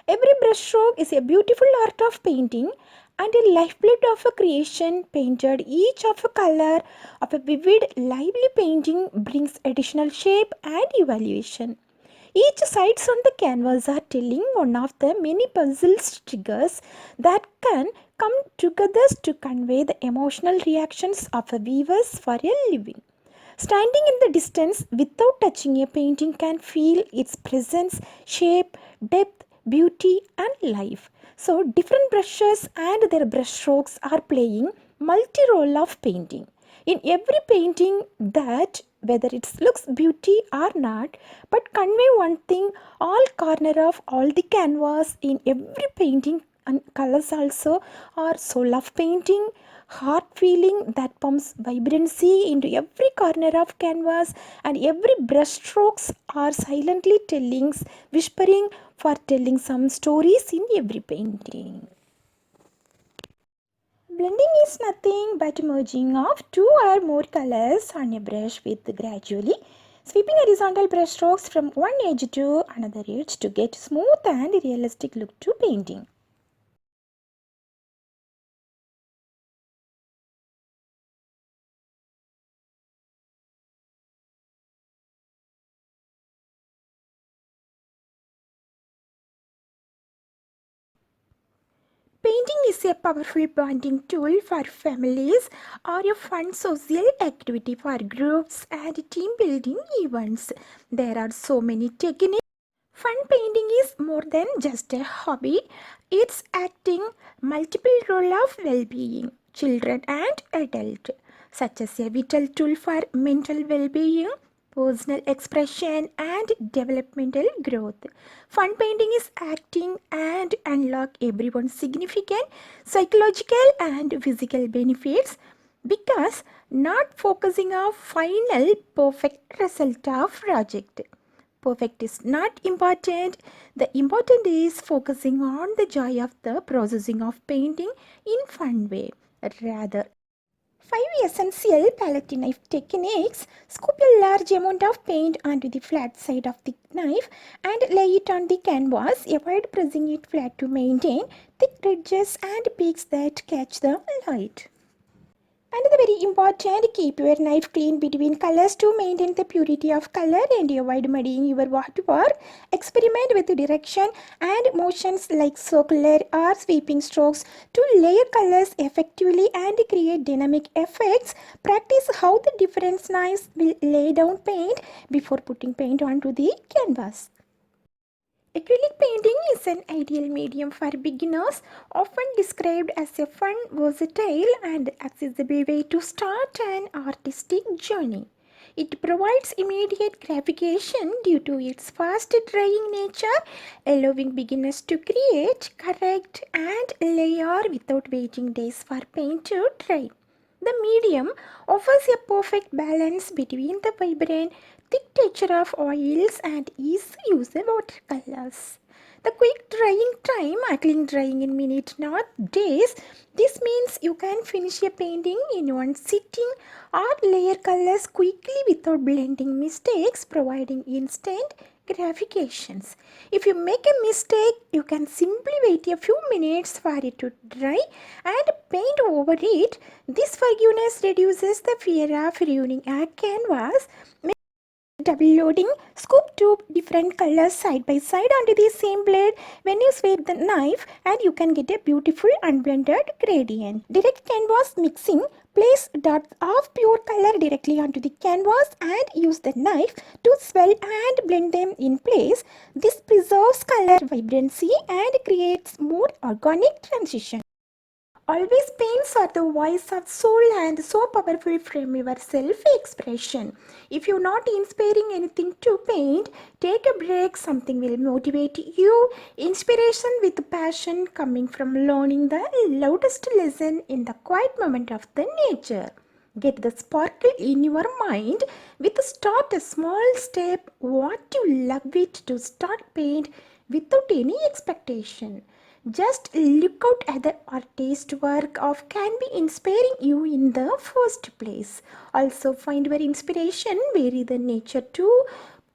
Every brushstroke is a beautiful art of painting and a lifeblood of a creation painted. Each of a color of a vivid, lively painting brings additional shape and evaluation. Each sides on the canvas are telling one of the many puzzle triggers that can come together to convey the emotional reactions of a viewers for a living. Standing in the distance without touching a painting can feel its presence, shape, depth, beauty and life. So different brushes and their brushstrokes are playing multi-role of painting. In every painting that whether it looks beauty or not, but convey one thing, all corner of all the canvas in every painting and colors also are soul of painting, heart feeling that pumps vibrancy into every corner of canvas, and every brush strokes are silently telling, whispering for telling some stories in every painting. Blending is nothing but merging of two or more colors on a brush with gradually sweeping horizontal brush strokes from one edge to another edge to get smooth and realistic look to painting. Painting is a powerful bonding tool for families or a fun social activity for groups and team building events. There are so many techniques. Fun painting is more than just a hobby. It's acting multiple role of well-being, children and adult, such as a vital tool for mental well-being, personal expression and developmental growth. Fun painting is acting and unlock everyone's significant psychological and physical benefits because not focusing on final perfect result of project. Perfect is not important. The important is focusing on the joy of the processing of painting in fun way. Rather, 5 essential palette knife techniques. Scoop a large amount of paint onto the flat side of the knife and lay it on the canvas. Avoid pressing it flat to maintain thick ridges and peaks that catch the light. Another very important, keep your knife clean between colors to maintain the purity of color and avoid muddying your artwork. Experiment with direction and motions like circular or sweeping strokes to layer colors effectively and create dynamic effects. Practice how the different knives will lay down paint before putting paint onto the canvas. Acrylic painting is an ideal medium for beginners, often described as a fun, versatile, and accessible way to start an artistic journey. It provides immediate gratification due to its fast drying nature, allowing beginners to create, correct, and layer without waiting days for paint to dry. The medium offers a perfect balance between the vibrant, thick texture of oils and easy use of watercolors. The quick drying time, acrylic drying in minutes, not days. This means you can finish a painting in one sitting or layer colors quickly without blending mistakes, providing instant gratifications. If you make a mistake, you can simply wait a few minutes for it to dry and paint over it. This forgiveness reduces the fear of ruining a canvas. Double loading, scoop two different colors side by side onto the same blade. When you sweep the knife and you can get a beautiful unblended gradient. Direct canvas mixing, place dots of pure color directly onto the canvas and use the knife to swell and blend them in place. This preserves color vibrancy and creates more organic transition. Always paints are the voice of soul and so powerful from your self-expression. If you're not inspiring anything to paint, take a break. Something will motivate you. Inspiration with passion coming from learning the loudest lesson in the quiet moment of the nature. Get the sparkle in your mind with start a small step. What you love it to start paint without any expectation. Just look out at the artist's work of can be inspiring you in the first place. Also find your inspiration vary the nature too.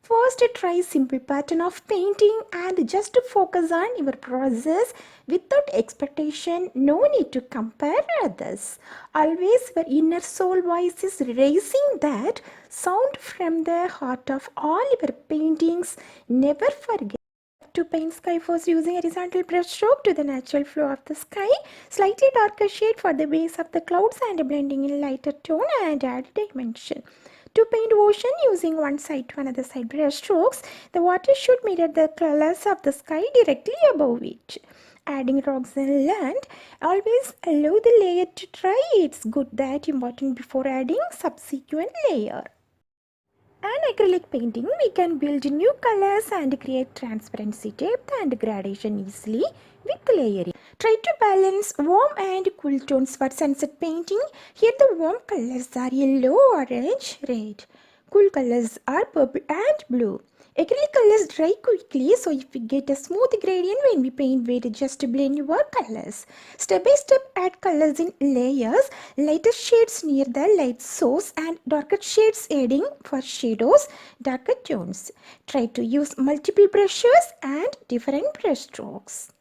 First, try simple pattern of painting and just focus on your process without expectation. No need to compare others. Always your inner soul voice is raising that sound from the heart of all your paintings. Never forget to paint sky first using horizontal brush stroke to the natural flow of the sky, slightly darker shade for the base of the clouds and blending in lighter tone and add dimension. To paint ocean using one side to another side brush strokes, the water should mirror the colors of the sky directly above it. Adding rocks and land, always allow the layer to dry. It's good that important before adding subsequent layer. An acrylic painting, we can build new colors and create transparency, depth and gradation easily with layering. Try to balance warm and cool tones for sunset painting. Here the warm colors are yellow, orange, red. Cool colors are purple and blue. Acrylic colors dry quickly, so if we get a smooth gradient when we paint, we just blend your colors. Step by step, add colors in layers, lighter shades near the light source and darker shades adding for shadows, darker tones. Try to use multiple brushes and different brush strokes.